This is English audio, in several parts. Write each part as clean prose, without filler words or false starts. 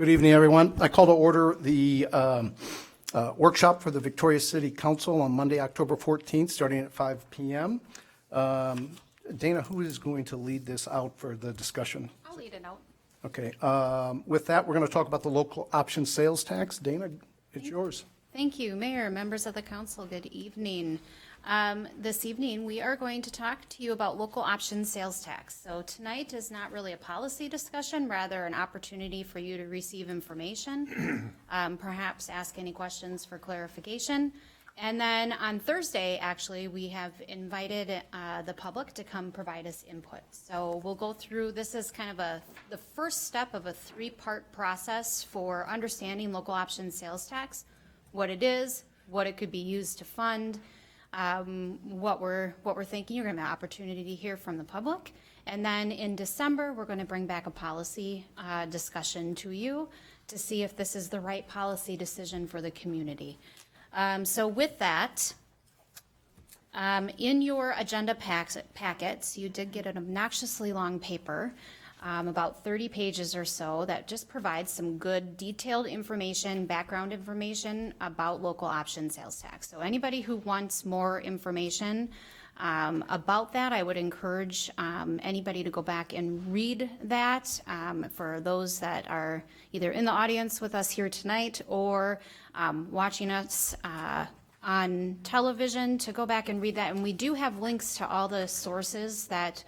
Good evening, everyone. I call to order the workshop for the Victoria City Council on Monday, October 14th, starting at 5 p.m. Dana, who is going to lead this out for the discussion? I'll lead it out. Okay. With that, we're going to talk about the local option sales tax. Dana, it's yours. Thank you, Mayor, members of the council. Good evening. This evening, we are going to talk to you about local option sales tax. So tonight is not really a policy discussion, rather an opportunity for you to receive information, perhaps ask any questions for clarification. And then on Thursday, actually, we have invited the public to come provide us input. So we'll go through, this is kind of the first step of a three-part process for understanding local option sales tax, what it is, what it could be used to fund, what we're thinking. You're going to have an opportunity to hear from the public. And then in December, we're going to bring back a policy discussion to you to see if this is the right policy decision for the community. So with that, in your agenda packets, you did get an obnoxiously long paper, about 30 pages or so, that just provides some good detailed information, background information about local option sales tax. So anybody who wants more information about that, I would encourage anybody to go back and read that. For those that are either in the audience with us here tonight or watching us on television, to go back and read that. And we do have links to all the sources that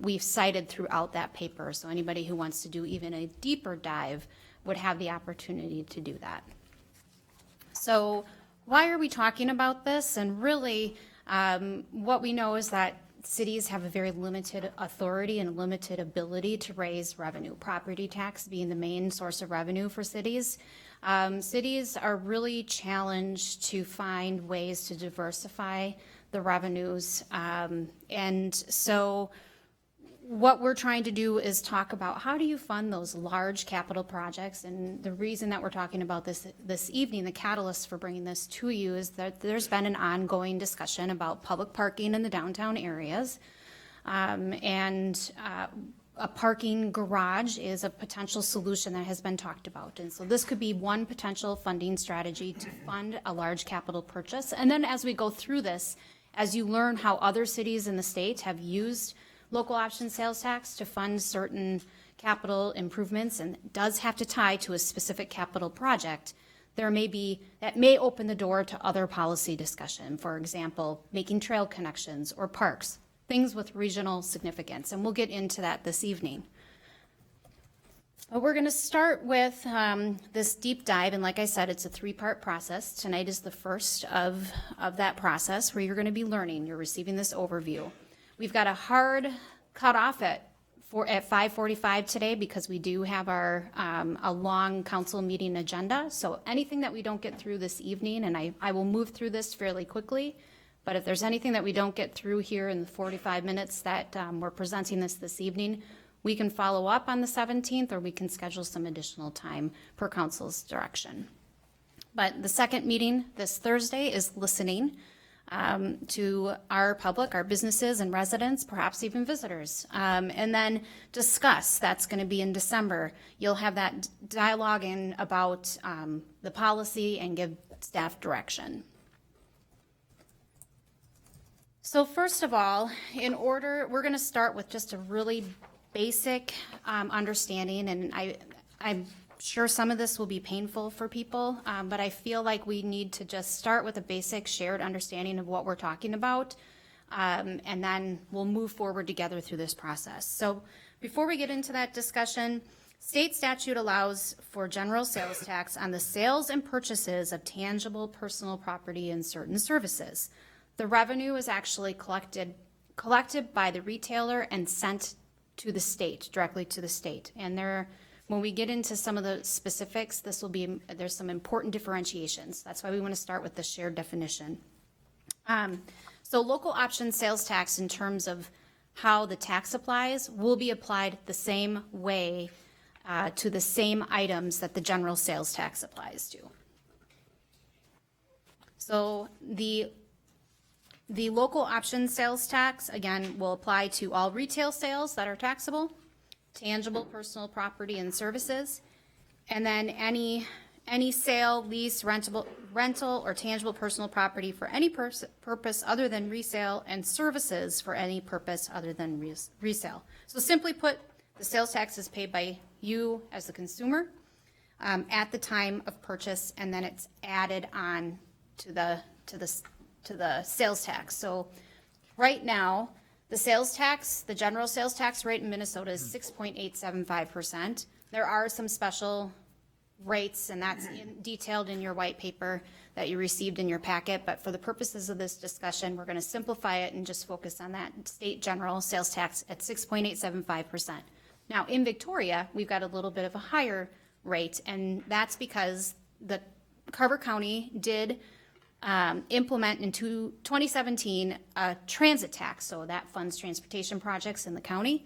we've cited throughout that paper. So anybody who wants to do even a deeper dive would have the opportunity to do that. So why are we talking about this? And really, what we know is that cities have a very limited authority and limited ability to raise revenue, property tax being the main source of revenue for cities. Cities are really challenged to find ways to diversify the revenues. And so what we're trying to do is talk about how do you fund those large capital projects. And the reason that we're talking about this evening, the catalyst for bringing this to you, is that there's been an ongoing discussion about public parking in the downtown areas. A parking garage is a potential solution that has been talked about. And so this could be one potential funding strategy to fund a large capital purchase. And then as we go through this, as you learn how other cities in the state have used local option sales tax to fund certain capital improvements, and it does have to tie to a specific capital project, that may open the door to other policy discussion. For example, making trail connections or parks, things with regional significance. And we'll get into that this evening. But we're going to start with this deep dive, and like I said, it's a three-part process. Tonight is the first of that process where you're going to be learning. You're receiving this overview. We've got a hard cutoff at 5:45 today because we do have our a long council meeting agenda. So anything that we don't get through this evening, and I will move through this fairly quickly, but if there's anything that we don't get through here in the 45 minutes that we're presenting this evening, we can follow up on the 17th, or we can schedule some additional time per council's direction. But the second meeting this Thursday is listening to our public, our businesses and residents, perhaps even visitors, and then discuss. That's going to be in December. You'll have that dialogue about the policy and give staff direction. So first of all, we're going to start with just a really basic understanding, and I'm sure some of this will be painful for people, but I feel like we need to just start with a basic shared understanding of what we're talking about, and then we'll move forward together through this process. So before we get into that discussion, state statute allows for general sales tax on the sales and purchases of tangible personal property and certain services. The revenue is actually collected by the retailer and sent to the state, directly to the state. And when we get into some of the specifics, there's some important differentiations. That's why we want to start with the shared definition. So local option sales tax, in terms of how the tax applies, will be applied the same way to the same items that the general sales tax applies to. So the local option sales tax, again, will apply to all retail sales that are taxable, tangible personal property and services, And then any sale, lease, rental, or tangible personal property for any purpose other than resale, and services for any purpose other than resale. So simply put, the sales tax is paid by you as the consumer at the time of purchase, and then it's added on to the sales tax. So right now, the sales tax, the general sales tax rate in Minnesota is 6.875%. There are some special rates, and that's detailed in your white paper that you received in your packet, but for the purposes of this discussion, we're going to simplify it and just focus on that state general sales tax at 6.875%. Now, in Victoria, we've got a little bit of a higher rate, and that's because the Carver County did implement in 2017 a transit tax, so that funds transportation projects in the county,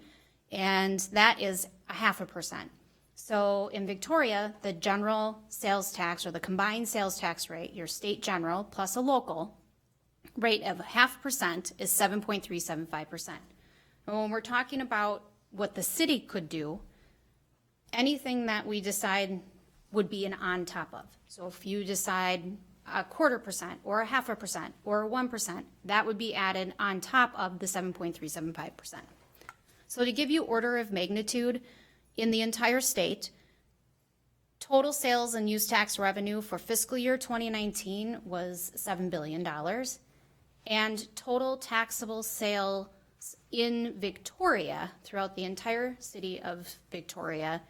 and that is 0.5%. So in Victoria, the general sales tax, or the combined sales tax rate, your state general plus a local rate of 0.5% is 7.375%. And when we're talking about what the city could do, anything that we decide would be an on top of. So if you decide 0.25% or 0.5% or 1%, that would be added on top of the 7.375%. So to give you order of magnitude, in the entire state, total sales and use tax revenue for fiscal year 2019 was $7 billion, and total taxable sales in Victoria, throughout the entire city of Victoria,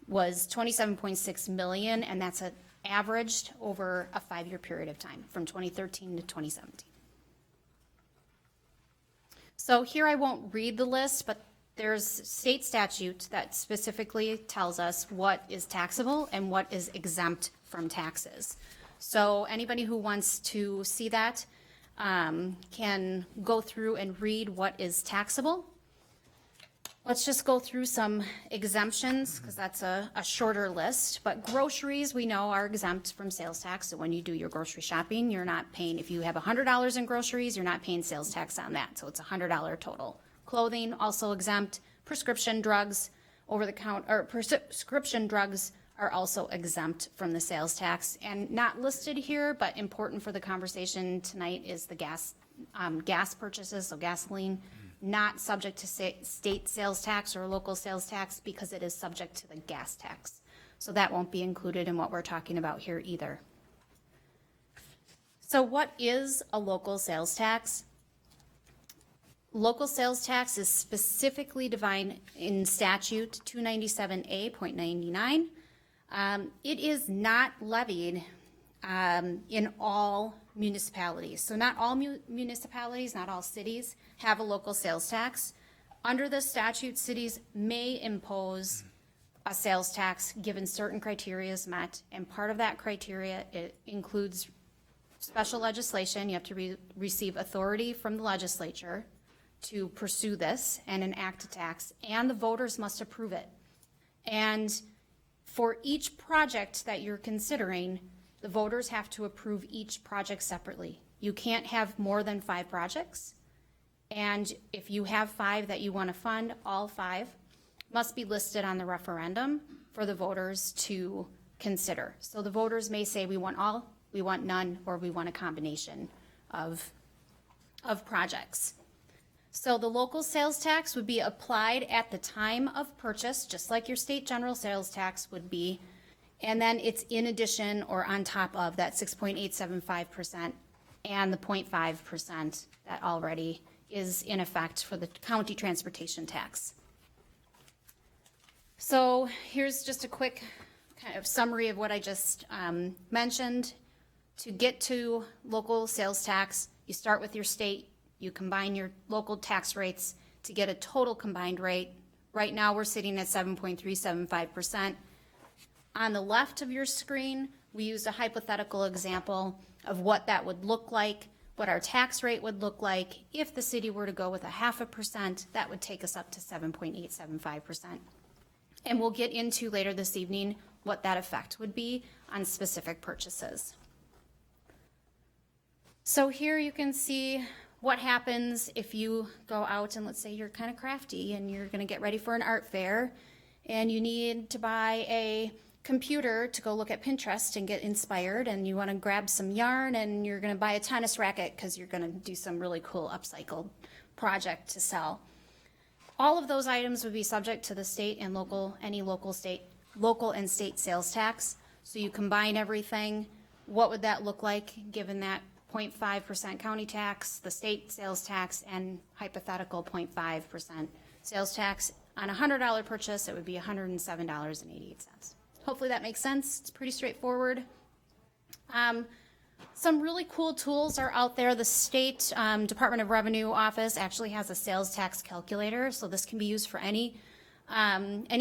was 27.6 million, and that's averaged over a 5-year period of time, from 2013 to 2017. So here I won't read the list, but there's state statute that specifically tells us what is taxable and what is exempt from taxes. So anybody who wants to see that can go through and read what is taxable. Let's just go through some exemptions, because that's a shorter list. But groceries, we know, are exempt from sales tax. So when you do your grocery shopping, you're not paying, if you have $100 in groceries, you're not paying sales tax on that. So it's $100 total. Clothing, also exempt. Prescription drugs, prescription drugs are also exempt from the sales tax. And not listed here, but important for the conversation tonight, is the gas purchases, so gasoline, not subject to state sales tax or local sales tax, because it is subject to the gas tax. So that won't be included in what we're talking about here either. So what is a local sales tax? Local sales tax is specifically defined in statute 297A.99. It is not levied in all municipalities. So not all municipalities, not all cities have a local sales tax. Under the statute, cities may impose a sales tax given certain criteria is met, and part of that criteria, it includes special legislation. You have to receive authority from the legislature to pursue this and enact a tax, and the voters must approve it. And for each project that you're considering, the voters have to approve each project separately. You can't have more than 5 projects, and if you have 5 that you want to fund, all 5 must be listed on the referendum for the voters to consider. So the voters may say, we want all, we want none, or we want a combination of projects. So the local sales tax would be applied at the time of purchase, just like your state general sales tax would be, and then it's in addition or on top of that 6.875% and the 0.5% that already is in effect for the county transportation tax. So here's just a quick kind of summary of what I just mentioned. To get to local sales tax, you start with your state. You combine your local tax rates to get a total combined rate. Right now, we're sitting at 7.375%. On the left of your screen, we used a hypothetical example of what that would look like, what our tax rate would look like. If the city were to go with 0.5%, that would take us up to 7.875%. And we'll get into later this evening what that effect would be on specific purchases. So here you can see what happens if you go out and, let's say you're kind of crafty and you're going to get ready for an art fair and you need to buy a computer to go look at Pinterest and get inspired, and you want to grab some yarn and you're going to buy a tennis racket because you're going to do some really cool upcycled project to sell. All of those items would be subject to the state and local and state sales tax. So you combine everything. What would that look like given that 0.5% county tax, the state sales tax, and hypothetical 0.5% sales tax? On a $100 purchase, it would be $107.88. Hopefully that makes sense. It's pretty straightforward. Some really cool tools are out there. The state Department of Revenue office actually has a sales tax calculator, so this can be used for any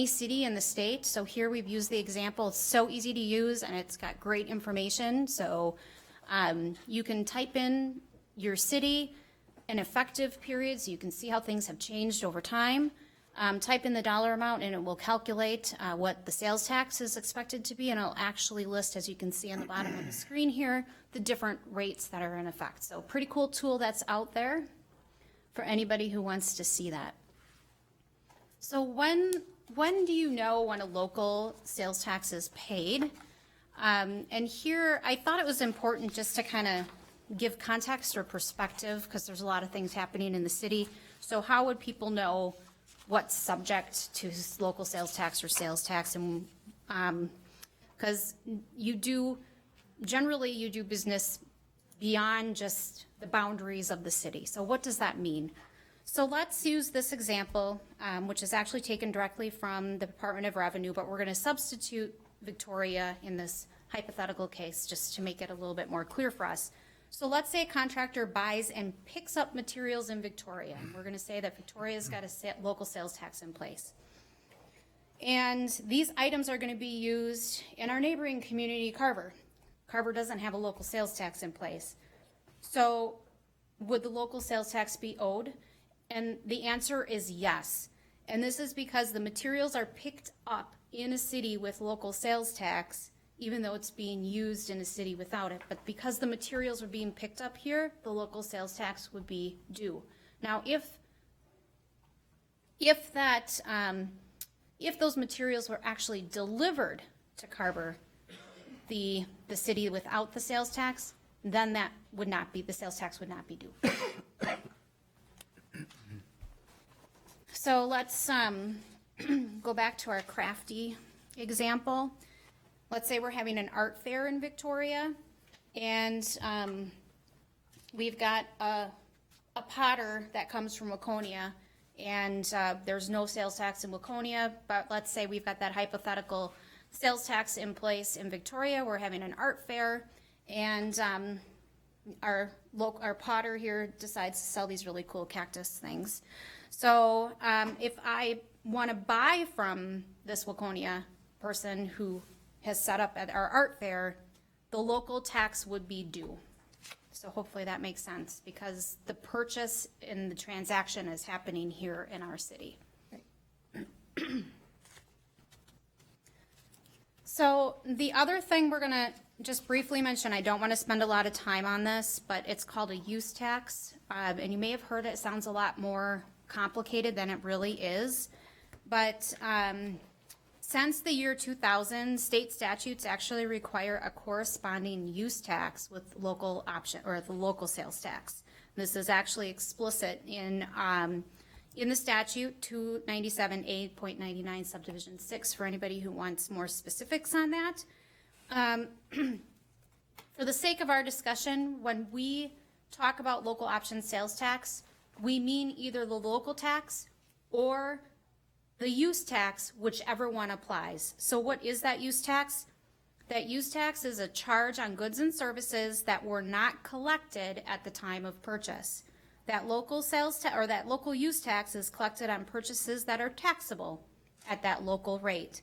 city in the state. So here we've used the example. It's so easy to use and it's got great information. So you can type in your city and effective period so you can see how things have changed over time. Type in the dollar amount and it will calculate what the sales tax is expected to be, and it'll actually list, as you can see on the bottom of the screen here, the different rates that are in effect. So pretty cool tool that's out there for anybody who wants to see that. So when do you know when a local sales tax is paid? And here I thought it was important just to kind of give context or perspective because there's a lot of things happening in the city. So how would people know what's subject to local sales tax or sales tax? And because generally you do business beyond just the boundaries of the city. So what does that mean? So let's use this example, which is actually taken directly from the Department of Revenue, but we're going to substitute Victoria in this hypothetical case just to make it a little bit more clear for us. So let's say a contractor buys and picks up materials in Victoria. We're going to say that Victoria's got a local sales tax in place. And these items are going to be used in our neighboring community, Carver. Carver doesn't have a local sales tax in place. So would the local sales tax be owed? And the answer is yes. And this is because the materials are picked up in a city with local sales tax, even though it's being used in a city without it. But because the materials are being picked up here, the local sales tax would be due. Now, if those materials were actually delivered to Carver, the city without the sales tax, then that would not be, the sales tax would not be due. So let's go back to our crafty example. Let's say we're having an art fair in Victoria, and we've got a potter that comes from Waconia, and there's no sales tax in Waconia, but let's say we've got that hypothetical sales tax in place in Victoria. We're having an art fair, and our potter here decides to sell these really cool cactus things. So if I want to buy from this Waconia person who has set up at our art fair, the local tax would be due. So hopefully that makes sense because the purchase and the transaction is happening here in our city. So the other thing we're going to just briefly mention, I don't want to spend a lot of time on this, but it's called a use tax. And you may have heard it sounds a lot more complicated than it really is. But since the year 2000, state statutes actually require a corresponding use tax with local option or the local sales tax. This is actually explicit in the statute 297A.99 subdivision 6 for anybody who wants more specifics on that. For the sake of our discussion, when we talk about local option sales tax, we mean either the local tax or the use tax, whichever one applies. So what is that use tax? That use tax is a charge on goods and services that were not collected at the time of purchase. That local sales tax or that local use tax is collected on purchases that are taxable at that local rate.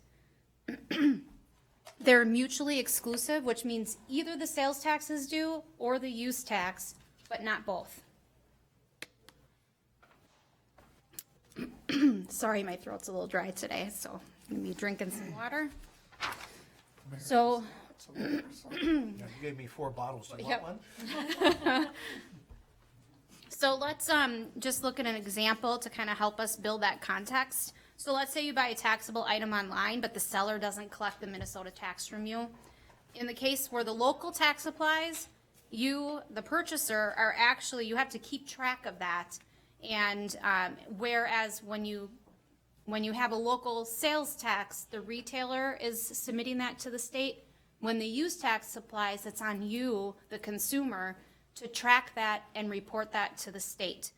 They're mutually exclusive, which means either the sales tax is due or the use tax, but not both. Sorry, my throat's a little dry today, so I'm going to be drinking some water. So, You gave me 4 bottles. Do you Yep. want one? So let's just look at an example to kind of help us build that context So let's say you buy a taxable item online, but the seller doesn't collect the Minnesota tax from you. In the case where the local tax applies, you, the purchaser, are actually, you have to keep track of that. And whereas when you have a local sales tax, the retailer is submitting that to the state. When the use tax applies, it's on you, the consumer, to track that and report that to the state.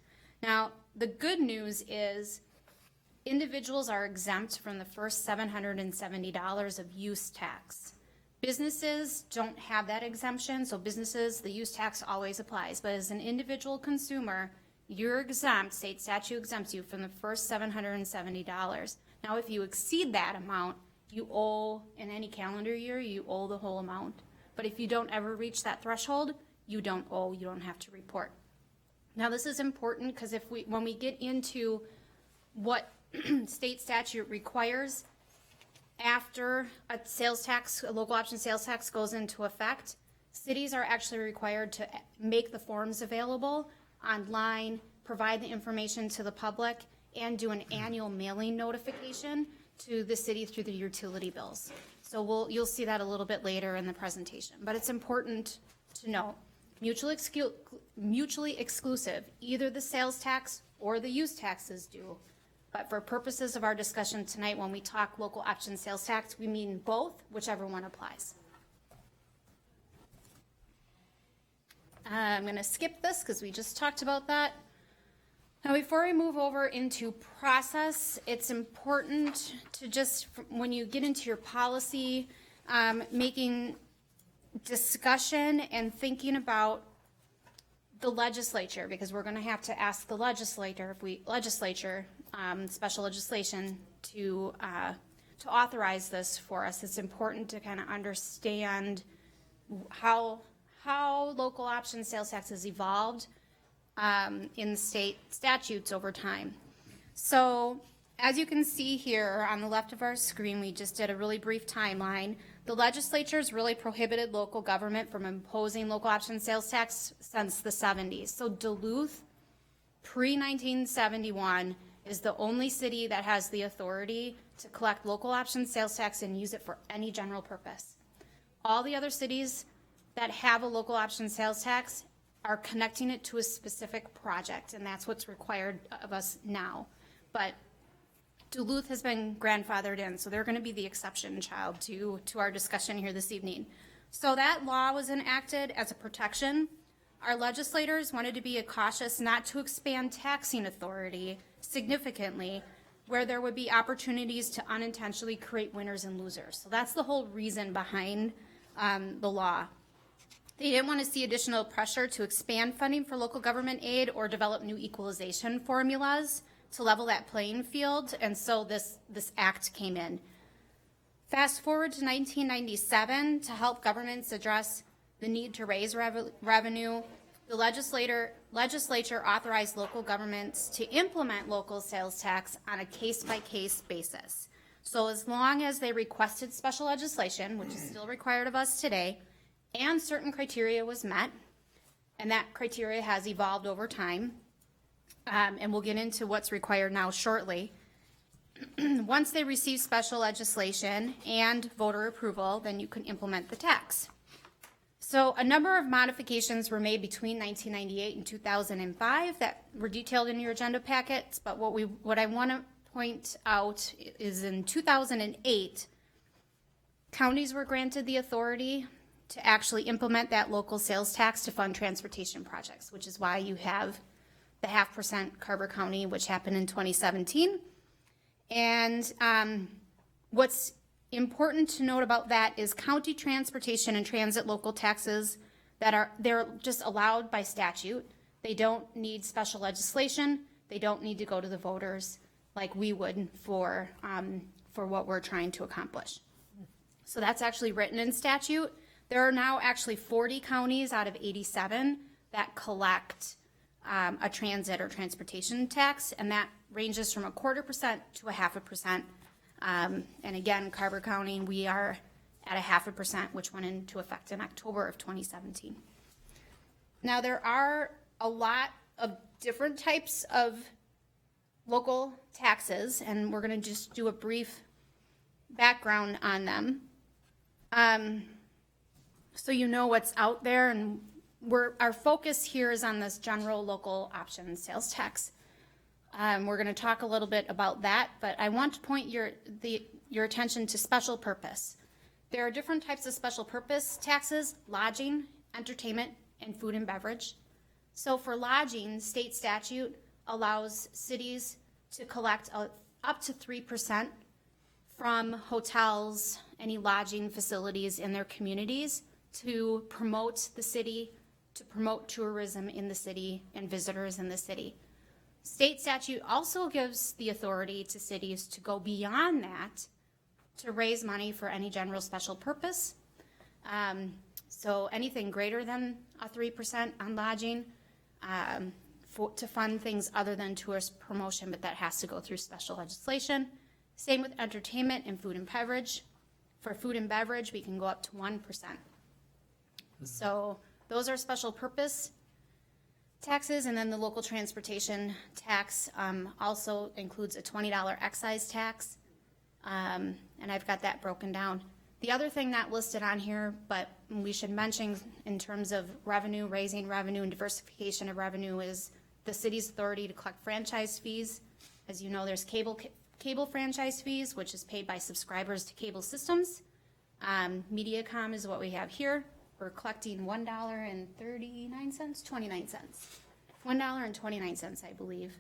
Now, the good news is individuals are exempt from the first $770 of use tax. Businesses don't have that exemption, so businesses, the use tax always applies. But as an individual consumer, you're exempt, state statute exempts you from the first $770. Now, if you exceed that amount, you owe, in any calendar year, you owe the whole amount. But if you don't ever reach that threshold, you don't owe, you don't have to report. Now, this is important because when we get into what state statute requires after a sales tax, a local option sales tax goes into effect, cities are actually required to make the forms available online, provide the information to the public, and do an annual mailing notification to the city through the utility bills. So you'll see that a little bit later in the presentation. But it's important to note, mutually exclusive, either the sales tax or the use tax is due. But for purposes of our discussion tonight, when we talk local option sales tax, we mean both, whichever one applies. I'm going to skip this because we just talked about that. Now, before we move over into process, it's important to just, when you get into your policy, making discussion and thinking about the legislature, because we're going to have to ask the legislature, special legislation to authorize this for us. It's important to kind of understand how local option sales tax has evolved in the state statutes over time. So as you can see here on the left of our screen, we just did a really brief timeline. The legislature's really prohibited local government from imposing local option sales tax since the 70s. So Duluth, pre-1971, is the only city that has the authority to collect local option sales tax and use it for any general purpose. All the other cities that have a local option sales tax are connecting it to a specific project, and that's what's required of us now. But Duluth has been grandfathered in, so they're going to be the exception child to our discussion here this evening. So that law was enacted as a protection. Our legislators wanted to be cautious not to expand taxing authority significantly where there would be opportunities to unintentionally create winners and losers. So that's the whole reason behind the law. They didn't want to see additional pressure to expand funding for local government aid or develop new equalization formulas to level that playing field, and so this act came in. Fast forward to 1997, to help governments address the need to raise revenue, the legislature authorized local governments to implement local sales tax on a case-by-case basis. So as long as they requested special legislation, which is still required of us today, and certain criteria was met, and that criteria has evolved over time, and we'll get into what's required now shortly. Once they receive special legislation and voter approval, then you can implement the tax. So a number of modifications were made between 1998 and 2005 that were detailed in your agenda packets, but what I want to point out is in 2008, counties were granted the authority to actually implement that local sales tax to fund transportation projects, which is why you have the 0.5% Carver County, which happened in 2017. And what's important to note about that is county transportation and transit local taxes they're just allowed by statute. They don't need special legislation. They don't need to go to the voters like we would for what we're trying to accomplish. So that's actually written in statute. There are now actually 40 counties out of 87 that collect a transit or transportation tax, and that ranges from 0.25% to 0.5%. And again, Carver County, we are at 0.5%, which went into effect in October of 2017. Now, there are a lot of different types of local taxes, and we're going to just do a brief background on them. So you know what's out there, and our focus here is on this general local option sales tax. We're going to talk a little bit about that, but I want to point your attention to special purpose. There are different types of special purpose taxes: lodging, entertainment, and food and beverage. So for lodging, state statute allows cities to collect up to 3% from hotels, any lodging facilities in their communities to promote the city, to promote tourism in the city and visitors in the city. State statute also gives the authority to cities to go beyond that to raise money for any general special purpose. So anything greater than a 3% on lodging, to fund things other than tourist promotion, but that has to go through special legislation. Same with entertainment and food and beverage. For food and beverage, we can go up to 1%. So those are special purpose taxes, and then the local transportation tax also includes a $20 excise tax, and I've got that broken down. The other thing not listed on here, but we should mention in terms of revenue, raising revenue and diversification of revenue, is the city's authority to collect franchise fees. As you know, there's cable franchise fees, which is paid by subscribers to cable systems. MediaCom is what we have here. We're collecting $1.39, 29 cents. $1.29, I believe.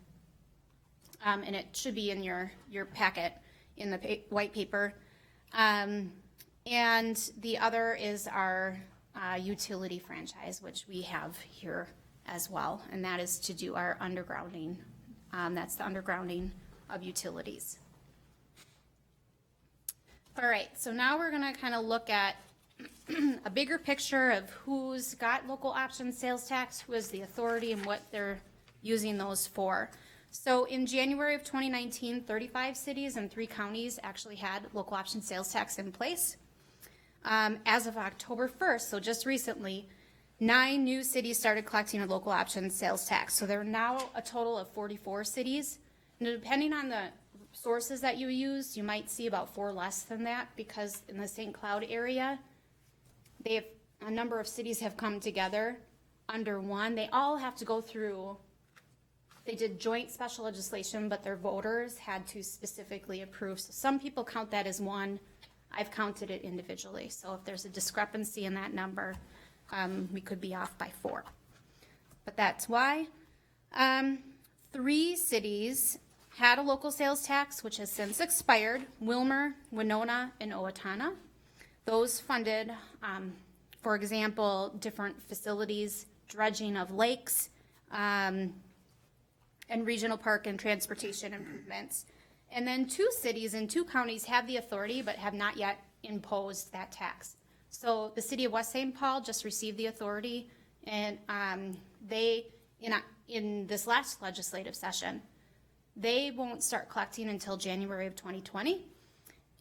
And it should be in your packet in the white paper. And the other is our utility franchise, which we have here as well. And that is to do our undergrounding. That's the undergrounding of utilities. All right, so now we're going to kind of look at a bigger picture of who's got local option sales tax, who has the authority, and what they're using those for. So in January of 2019, 35 cities and 3 counties actually had local option sales tax in place. As of October 1st, so just recently, 9 new cities started collecting a local option sales tax. So there are now a total of 44 cities. And depending on the sources that you use, you might see about 4 less than that, because in the St. Cloud area, a number of cities have come together under one. They all have to go through, they did joint special legislation, but their voters had to specifically approve. So some people count that as one. I've counted it individually. So if there's a discrepancy in that number, we could be off by 4. But that's why. 3 cities had a local sales tax, which has since expired: Wilmer, Winona, and Owatonna. Those funded, for example, different facilities, dredging of lakes, and regional park and transportation improvements. And then 2 cities and 2 counties have the authority but have not yet imposed that tax. So the city of West St. Paul just received the authority, and they, in this last legislative session, they won't start collecting until January of 2020.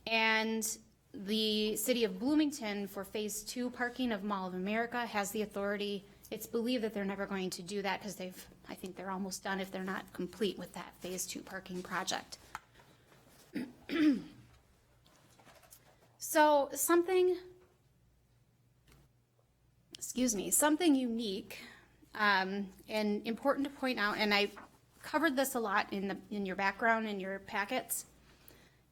And the city of Bloomington, for phase 2 parking of Mall of America, has the authority. It's believed that they're never going to do that, because I think they're almost done if they're not complete with that phase 2 parking project. So something unique and important to point out, and I covered this a lot in your background, in your packets,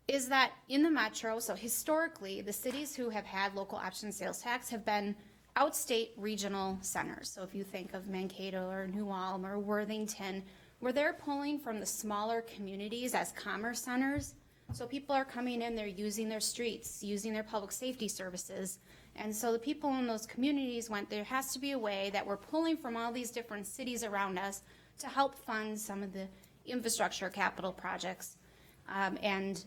is that in the metro, so historically, the cities who have had local option sales tax have been outstate regional centers. So if you think of Mankato or New Ulm or Worthington, where they're pulling from the smaller communities as commerce centers. So people are coming in, they're using their streets, using their public safety services. And so the people in those communities went, there has to be a way that we're pulling from all these different cities around us to help fund some of the infrastructure capital projects and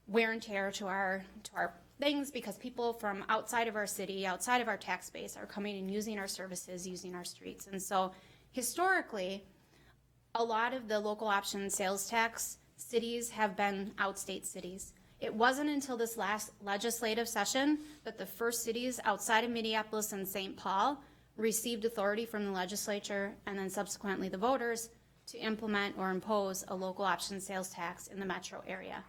wear and tear to our things, because people from outside of our city, outside of our tax base, are coming and using our services, using our streets. And so historically, a lot of the local option sales tax cities have been outstate cities. It wasn't until this last legislative session that the first cities outside of Minneapolis and St. Paul received authority from the legislature, and then subsequently the voters, to implement or impose a local option sales tax in the metro area.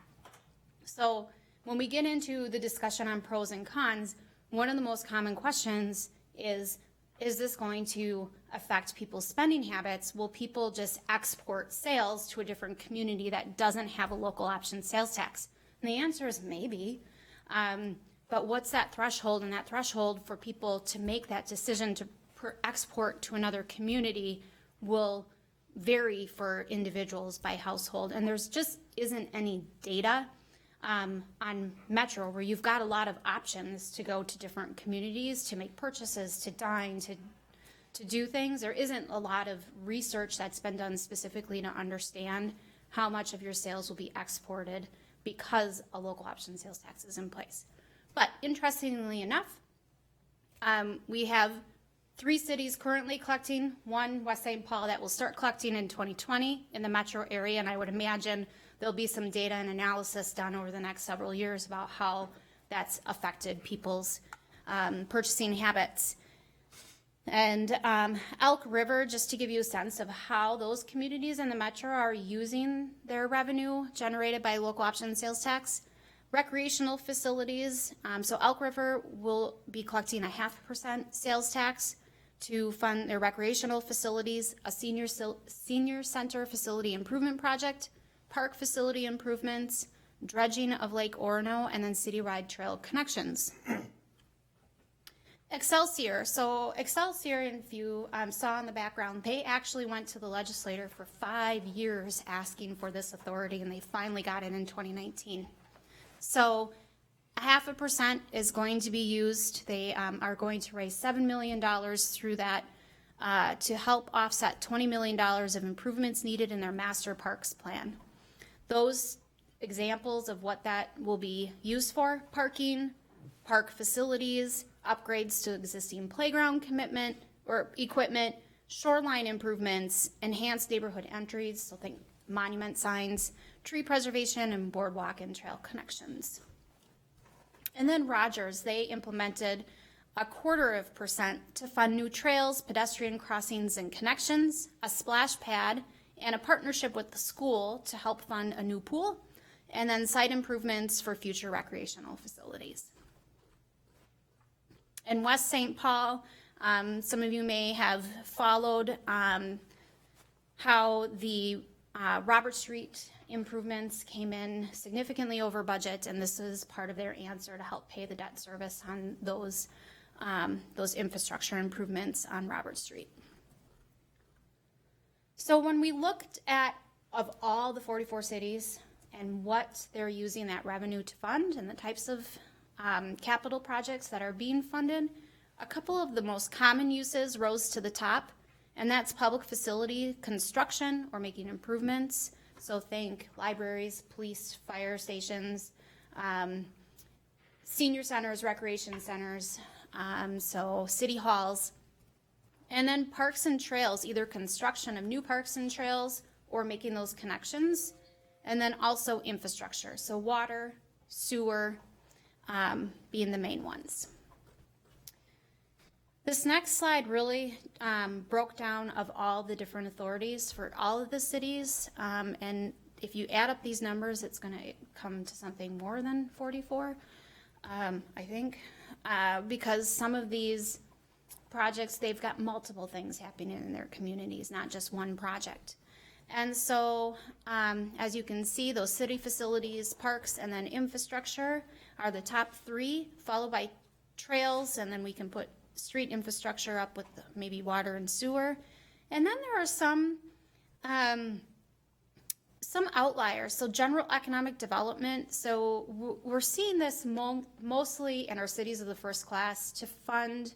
So when we get into the discussion on pros and cons, one of the most common questions is this going to affect people's spending habits? Will people just export sales to a different community that doesn't have a local option sales tax? And the answer is maybe. But what's that threshold? And that threshold for people to make that decision to export to another community will vary for individuals by household. And there's just isn't any data on Metro where you've got a lot of options to go to different communities, to make purchases, to dine, to do things. There isn't a lot of research that's been done specifically to understand how much of your sales will be exported because a local option sales tax is in place. But interestingly enough, we have 3 cities currently collecting, one, West St. Paul, that will start collecting in 2020 in the metro area, and I would imagine there'll be some data and analysis done over the next several years about how that's affected people's purchasing habits. And Elk River, just to give you a sense of how those communities in the metro are using their revenue generated by local option sales tax. Recreational facilities, so Elk River will be collecting a 0.5% sales tax to fund their recreational facilities, a senior center facility improvement project, park facility improvements, dredging of Lake Orono, and then citywide trail connections. Excelsior, so Excelsior, if you saw in the background, they actually went to the legislator for 5 years asking for this authority, and they finally got it in 2019. So 0.5% is going to be used. They are going to raise $7 million through that to help offset $20 million of improvements needed in their master parks plan. Those examples of what that will be used for: parking, park facilities, upgrades to existing playground commitment or equipment, shoreline improvements, enhanced neighborhood entries, so think monument signs, tree preservation, and boardwalk and trail connections. And then Rogers, they implemented a 0.25% to fund new trails, pedestrian crossings and connections, a splash pad, and a partnership with the school to help fund a new pool, and then site improvements for future recreational facilities. In West St. Paul, some of you may have followed how the Robert Street improvements came in significantly over budget, and this is part of their answer to help pay the debt service on those infrastructure improvements on Robert Street. So when we looked at, of all the 44 cities and what they're using that revenue to fund and the types of capital projects that are being funded, a couple of the most common uses rose to the top, and that's public facility construction or making improvements. So think libraries, police, fire stations, senior centers, recreation centers, so city halls. And then parks and trails, either construction of new parks and trails or making those connections. And then also infrastructure, so water, sewer, being the main ones. This next slide really broke down of all the different authorities for all of the cities, and if you add up these numbers, it's going to come to something more than 44, I think, because some of these projects, they've got multiple things happening in their communities, not just one project. And so, as you can see, those city facilities, parks, and then infrastructure are the top 3, followed by trails, and then we can put street infrastructure up with maybe water and sewer. And then there are some outliers. So general economic development. So we're seeing this mostly in our cities of the first class to fund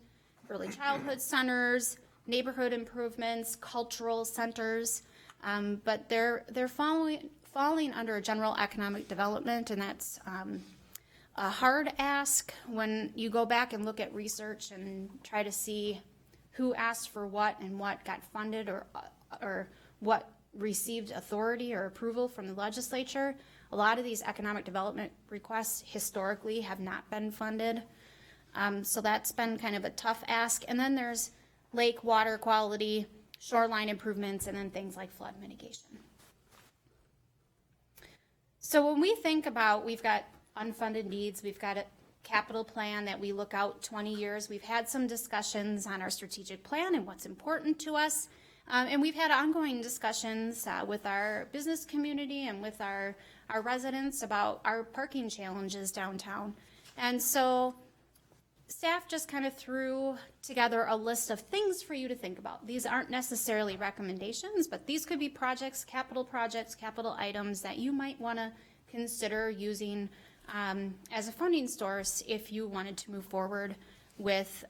early childhood centers, neighborhood improvements, cultural centers. But they're falling under general economic development, and that's a hard ask when you go back and look at research and try to see who asked for what and what got funded or what received authority or approval from the legislature. A lot of these economic development requests historically have not been funded. So that's been kind of a tough ask. And then there's lake water quality, shoreline improvements, and then things like flood mitigation. So when we think about, we've got unfunded needs, we've got a capital plan that we look out 20 years. We've had some discussions on our strategic plan and what's important to us. And we've had ongoing discussions with our business community and with our residents about our parking challenges downtown. And so staff just kind of threw together a list of things for you to think about. These aren't necessarily recommendations, but these could be projects, capital items that you might want to consider using as a funding source if you wanted to move forward with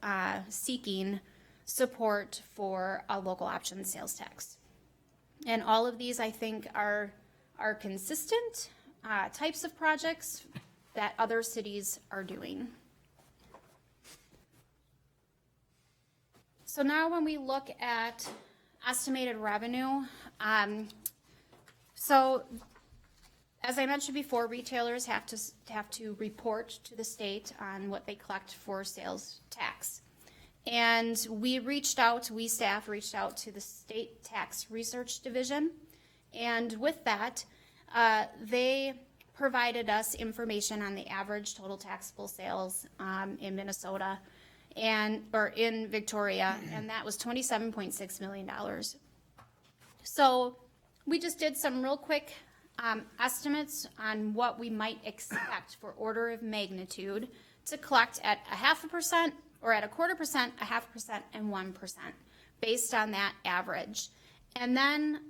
seeking support for a local option sales tax. And all of these, I think, are consistent types of projects that other cities are doing. So now when we look at estimated revenue, so as I mentioned before, retailers have to report to the state on what they collect for sales tax. And staff reached out to the State Tax Research Division. And with that, they provided us information on the average total taxable sales in Minnesota or in Victoria, and that was $27.6 million. So we just did some real quick estimates on what we might expect for order of magnitude to collect at 0.5%, or at 0.25%, 0.5%, and 1%, based on that average. And then,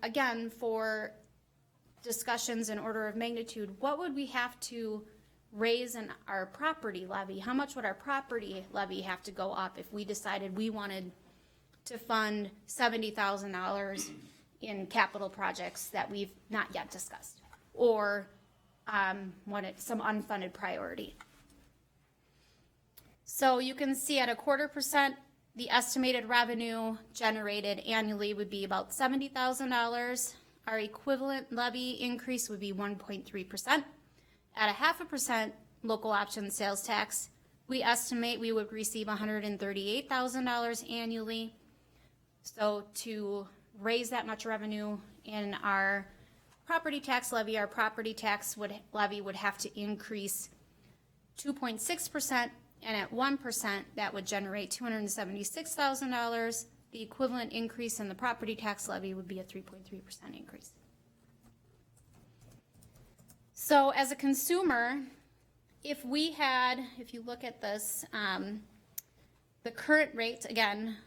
again, for discussions in order of magnitude, what would we have to raise in our property levy? How much would our property levy have to go up if we decided we wanted to fund $70,000 in capital projects that we've not yet discussed, or some unfunded priority? So you can see at 0.25%, the estimated revenue generated annually would be about $70,000. Our equivalent levy increase would be 1.3%. At 0.5% local option sales tax, we estimate we would receive $138,000 annually. So to raise that much revenue in our property tax levy, our property tax levy would have to increase 2.6%, and at 1%, that would generate $276,000. The equivalent increase in the property tax levy would be a 3.3% increase. So as a consumer, if you look at this, the current rate, again,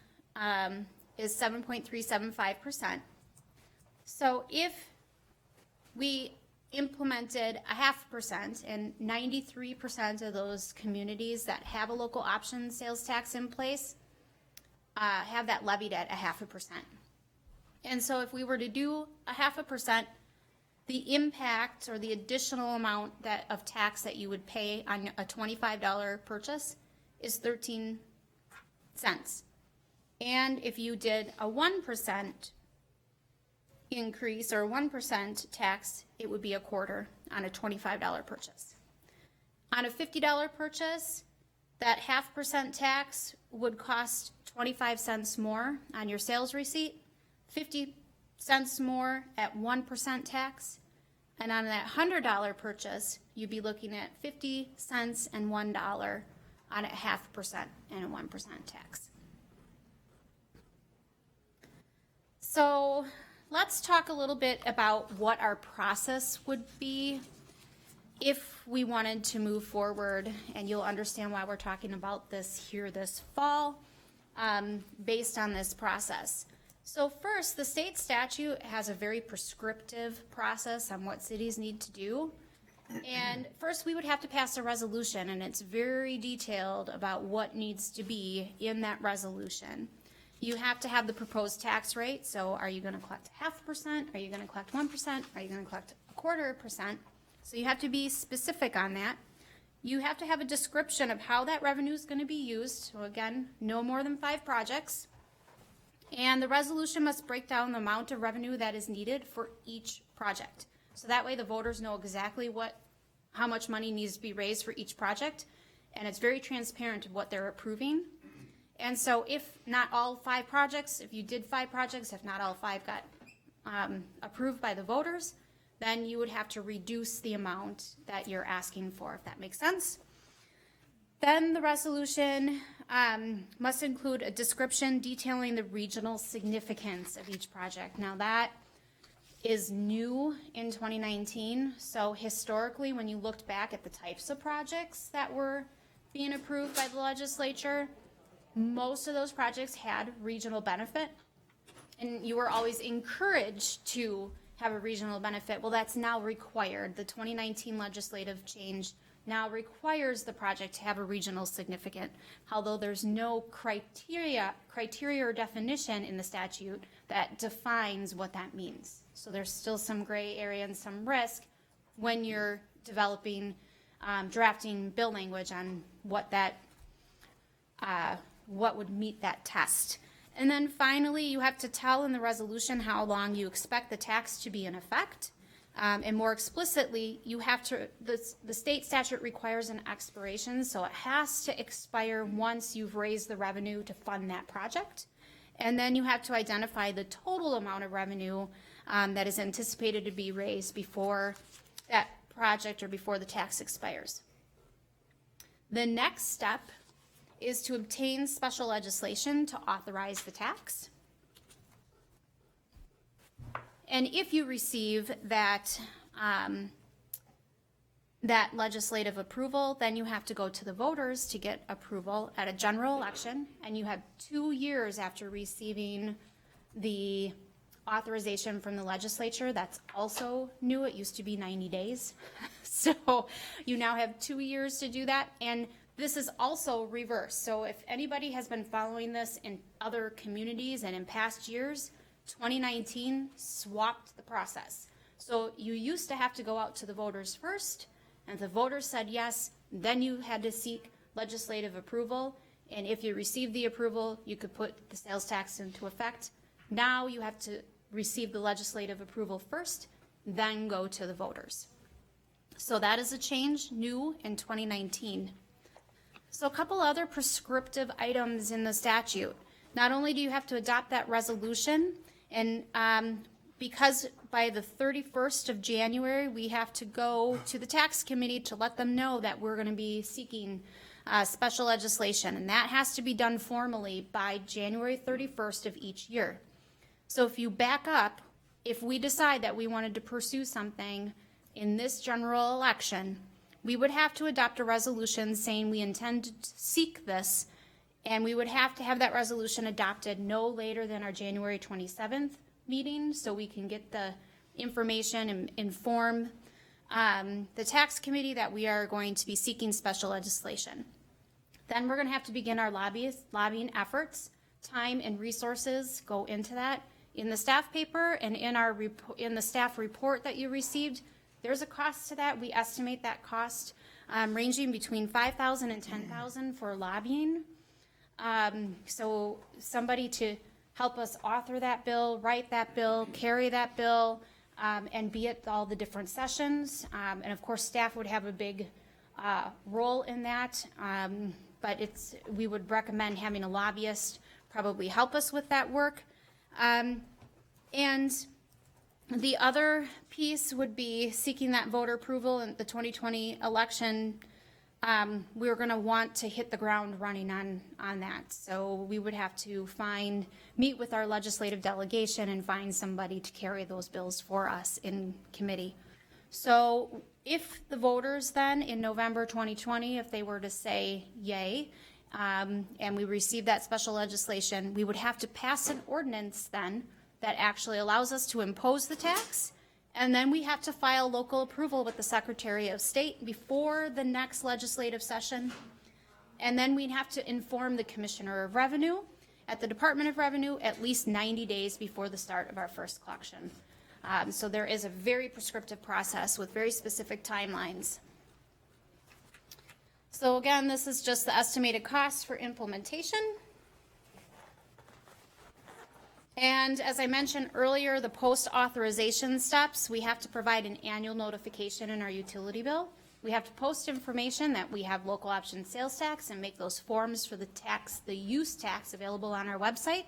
is 7.375%. So if we implemented 0.5%, and 93% of those communities that have a local option sales tax in place have that levied at 0.5%. And so if we were to do 0.5%, the impact or the additional amount of tax that you would pay on a $25 purchase is 13 cents. And if you did a 1% increase or 1% tax, it would be a quarter on a $25 purchase. On a $50 purchase, that 0.5% tax would cost 25 cents more on your sales receipt, 50 cents more at 1% tax, and on that $100 purchase, you'd be looking at 50 cents and $1 on a 0.5% and a 1% tax. So let's talk a little bit about what our process would be if we wanted to move forward, and you'll understand why we're talking about this here this fall based on this process. So first, the state statute has a very prescriptive process on what cities need to do. And first, we would have to pass a resolution, and it's very detailed about what needs to be in that resolution. You have to have the proposed tax rate. So are you going to collect 0.5%? Are you going to collect 1%? Are you going to collect 0.25%? So you have to be specific on that. You have to have a description of how that revenue is going to be used. So again, no more than 5 projects. And the resolution must break down the amount of revenue that is needed for each project. So that way the voters know exactly how much money needs to be raised for each project, and it's very transparent of what they're approving. And so if not all 5 projects, if you did 5 projects, if not all 5 got approved by the voters, then you would have to reduce the amount that you're asking for, if that makes sense. Then the resolution must include a description detailing the regional significance of each project. Now that is new in 2019. So historically, when you looked back at the types of projects that were being approved by the legislature, most of those projects had regional benefit, and you were always encouraged to have a regional benefit. Well, that's now required. The 2019 legislative change now requires the project to have a regional significance, although there's no criteria or definition in the statute that defines what that means. So there's still some gray area and some risk when you're developing, drafting bill language on what that, what would meet that test. And then finally, you have to tell in the resolution how long you expect the tax to be in effect. And more explicitly, you have to, the state statute requires an expiration, so it has to expire once you've raised the revenue to fund that project. And then you have to identify the total amount of revenue that is anticipated to be raised before that project or before the tax expires. The next step is to obtain special legislation to authorize the tax. And if you receive that, that legislative approval, then you have to go to the voters to get approval at a general election, and you have 2 years after receiving the authorization from the legislature. That's also new. It used to be 90 days. So you now have 2 years to do that, and this is also reversed. So if anybody has been following this in other communities and in past years, 2019 swapped the process. So you used to have to go out to the voters first, and if the voters said yes, then you had to seek legislative approval, and if you received the approval, you could put the sales tax into effect. Now you have to receive the legislative approval first, then go to the voters. So that is a change new in 2019. So a couple other prescriptive items in the statute. Not only do you have to adopt that resolution, and because by the 31st of January, we have to go to the tax committee to let them know that we're going to be seeking special legislation, and that has to be done formally by January 31st of each year. So if you back up, if we decide that we wanted to pursue something in this general election, we would have to adopt a resolution saying we intend to seek this, and we would have to have that resolution adopted no later than our January 27th meeting, so we can get the information and inform the tax committee that we are going to be seeking special legislation. Then we're going to have to begin our lobbying efforts. Time and resources go into that. In the staff paper and in the staff report that you received, there's a cost to that. We estimate that cost ranging between $5,000 and $10,000 for lobbying. So somebody to help us author that bill, write that bill, carry that bill, and be at all the different sessions. And of course, staff would have a big role in that. But we would recommend having a lobbyist probably help us with that work. And the other piece would be seeking that voter approval in the 2020 election. We're going to want to hit the ground running on that. So we would have to meet with our legislative delegation and find somebody to carry those bills for us in committee. So if the voters then in November 2020, if they were to say yay, and we receive that special legislation, we would have to pass an ordinance then that actually allows us to impose the tax, and then we have to file local approval with the Secretary of State before the next legislative session, and then we'd have to inform the Commissioner of Revenue at the Department of Revenue at least 90 days before the start of our first collection. So there is a very prescriptive process with very specific timelines. So again, this is just the estimated cost for implementation. And as I mentioned earlier, the post-authorization steps, we have to provide an annual notification in our utility bill. we have to post information that we have local option sales tax and make those forms for the use tax available on our website.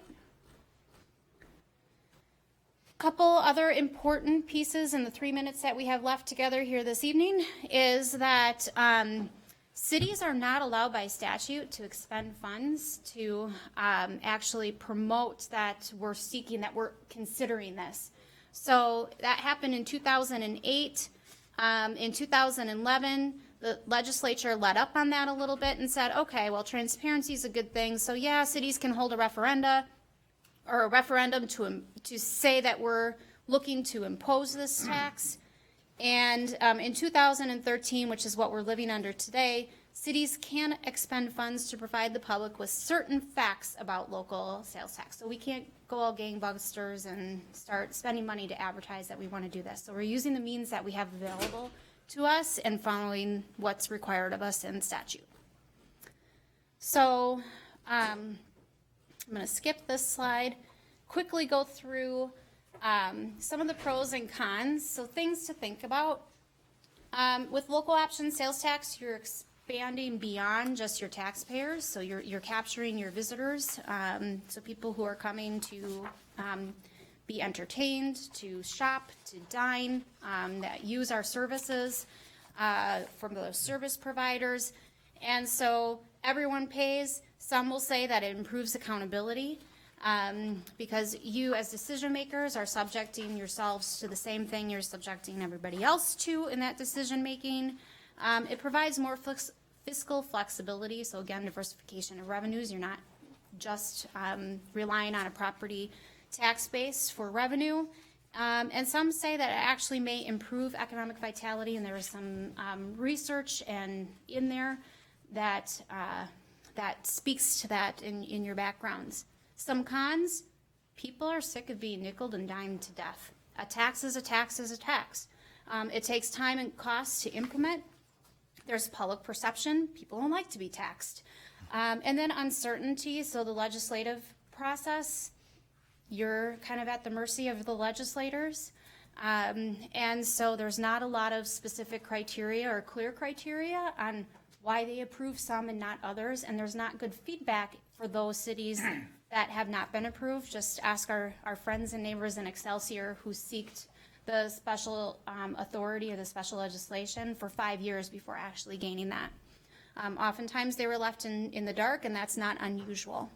Couple other important pieces in the 3 minutes that we have left together here this evening is that cities are not allowed by statute to expend funds to actually promote that we're considering this. So that happened in 2008. In 2011, the legislature let up on that a little bit and said, okay, well, transparency is a good thing. So yeah, cities can hold a referendum to say that we're looking to impose this tax. And in 2013, which is what we're living under today, cities can expend funds to provide the public with certain facts about local sales tax. So we can't go all gangbusters and start spending money to advertise that we want to do this. So we're using the means that we have available to us and following what's required of us in statute. So I'm going to skip this slide, quickly go through some of the pros and cons. So things to think about. With local option sales tax, you're expanding beyond just your taxpayers. So you're capturing your visitors. So people who are coming to be entertained, to shop, to dine, that use our services from those service providers. And so everyone pays. Some will say that it improves accountability because you as decision makers are subjecting yourselves to the same thing you're subjecting everybody else to in that decision making. It provides more fiscal flexibility. So again, diversification of revenues. You're not just relying on a property tax base for revenue. And some say that it actually may improve economic vitality, and there is some research in there that that speaks to that in your backgrounds. Some cons: people are sick of being nickeled and dimed to death. A tax is a tax is a tax. It takes time and cost to implement. There's public perception. People don't like to be taxed. And then uncertainty. So the legislative process, you're kind of at the mercy of the legislators. And so there's not a lot of specific criteria or clear criteria on why they approve some and not others. And there's not good feedback for those cities that have not been approved. Just ask our friends and neighbors in Excelsior who seeked the special authority or the special legislation for 5 years before actually gaining that. Oftentimes they were left in the dark, and that's not unusual.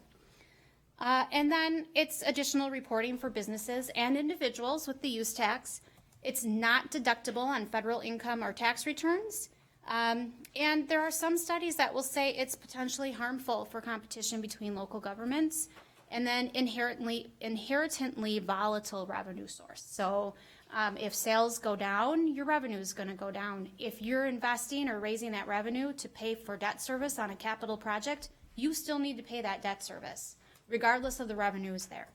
And then it's additional reporting for businesses and individuals with the use tax. It's not deductible on federal income or tax returns. And there are some studies that will say it's potentially harmful for competition between local governments, and then inherently volatile revenue source. So if sales go down, your revenue is going to go down. If you're investing or raising that revenue to pay for debt service on a capital project, you still need to pay that debt service, regardless of the revenues there.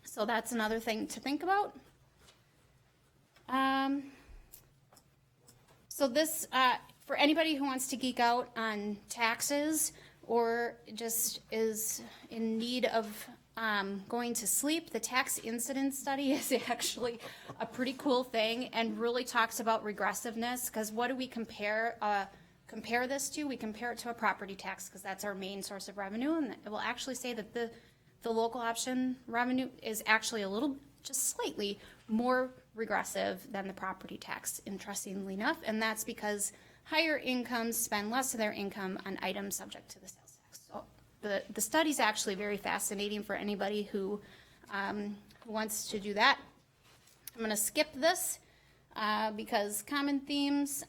So that's another thing to think about. So this, for anybody who wants to geek out on taxes or just is in need of going to sleep, the tax incidence study is actually a pretty cool thing and really talks about regressiveness, because what do we compare this to? We compare it to a property tax because that's our main source of revenue, and it will actually say that the local option revenue is actually just slightly more regressive than the property tax, interestingly enough, and that's because higher incomes spend less of their income on items subject to the sales tax. So the study's actually very fascinating for anybody who wants to do that. I'm going to skip this because common themes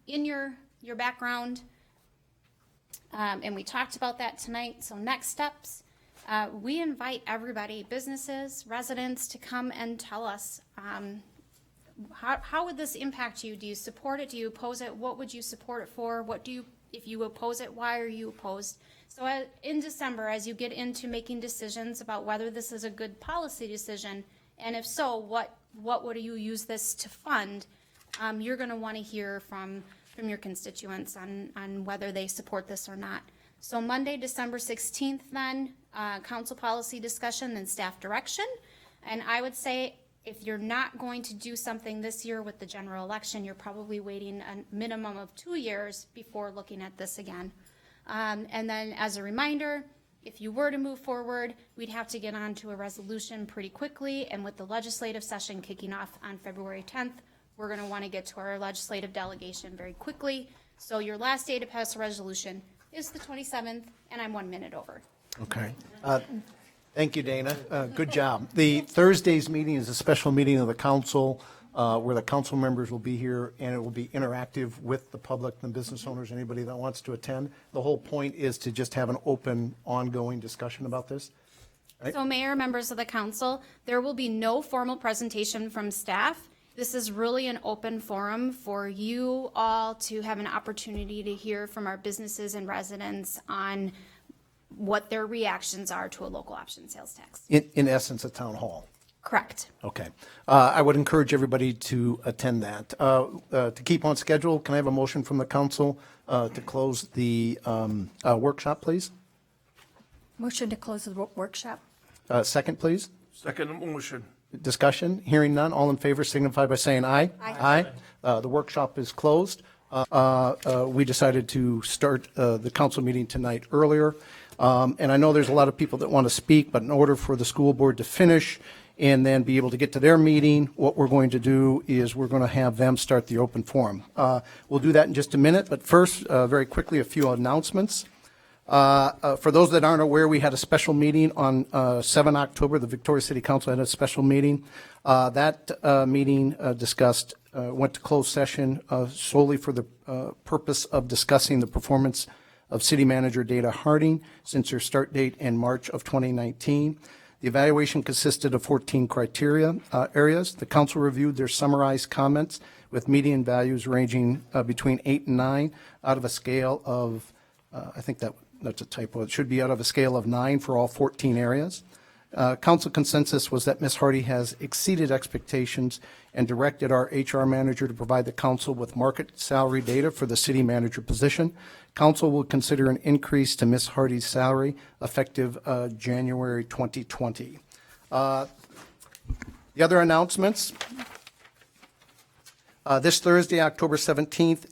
in your background, and we talked about that tonight. So next steps, we invite everybody, businesses, residents, to come and tell us how would this impact you? Do you support it? Do you oppose it? What would you support it for? If you oppose it, why are you opposed? So in December, as you get into making decisions about whether this is a good policy decision, and if so, what would you use this to fund, you're going to want to hear from your constituents on whether they support this or not. So Monday, December 16th, then, council policy discussion and staff direction. And I would say if you're not going to do something this year with the general election, you're probably waiting a minimum of 2 years before looking at this again. And then as a reminder, if you were to move forward, we'd have to get on to a resolution pretty quickly. And with the legislative session kicking off on February 10th, we're going to want to get to our legislative delegation very quickly. So your last day to pass a resolution is the 27th, and I'm 1 minute over. Okay. Thank you, Dana. Good job. The Thursday's meeting is a special meeting of the council where the council members will be here, and it will be interactive with the public, the business owners, anybody that wants to attend. The whole point is to just have an open, ongoing discussion about this. Right. So Mayor, members of the council, there will be no formal presentation from staff. This is really an open forum for you all to have an opportunity to hear from our businesses and residents on what their reactions are to a local option sales tax. In essence, a town hall. Correct. Okay. I would encourage everybody to attend that. To keep on schedule, can I have a motion from the council to close the workshop, please? Motion to close the workshop. Second, please. Second motion. Discussion, hearing none, all in favor signify by saying aye. Aye. The workshop is closed. We decided to start the council meeting tonight earlier. And I know there's a lot of people that want to speak, but in order for the school board to finish and then be able to get to their meeting, what we're going to do is we're going to have them start the open forum. We'll do that in just a minute, but first, very quickly, a few announcements. For those that aren't aware, we had a special meeting on 7 October. The Victoria City Council had a special meeting. That meeting went to closed session solely for the purpose of discussing the performance of City Manager Dana Harding since her start date in March of 2019. The evaluation consisted of 14 criteria areas. The council reviewed their summarized comments with median values ranging between 8 and 9 out of a scale of, I think that's a typo. It should be out of a scale of 9 for all 14 areas. Council consensus was that Ms. Hardy has exceeded expectations and directed our HR manager to provide the council with market salary data for the city manager position. Council will consider an increase to Ms. Hardy's salary effective January 2020. The other announcements, this Thursday, October 17th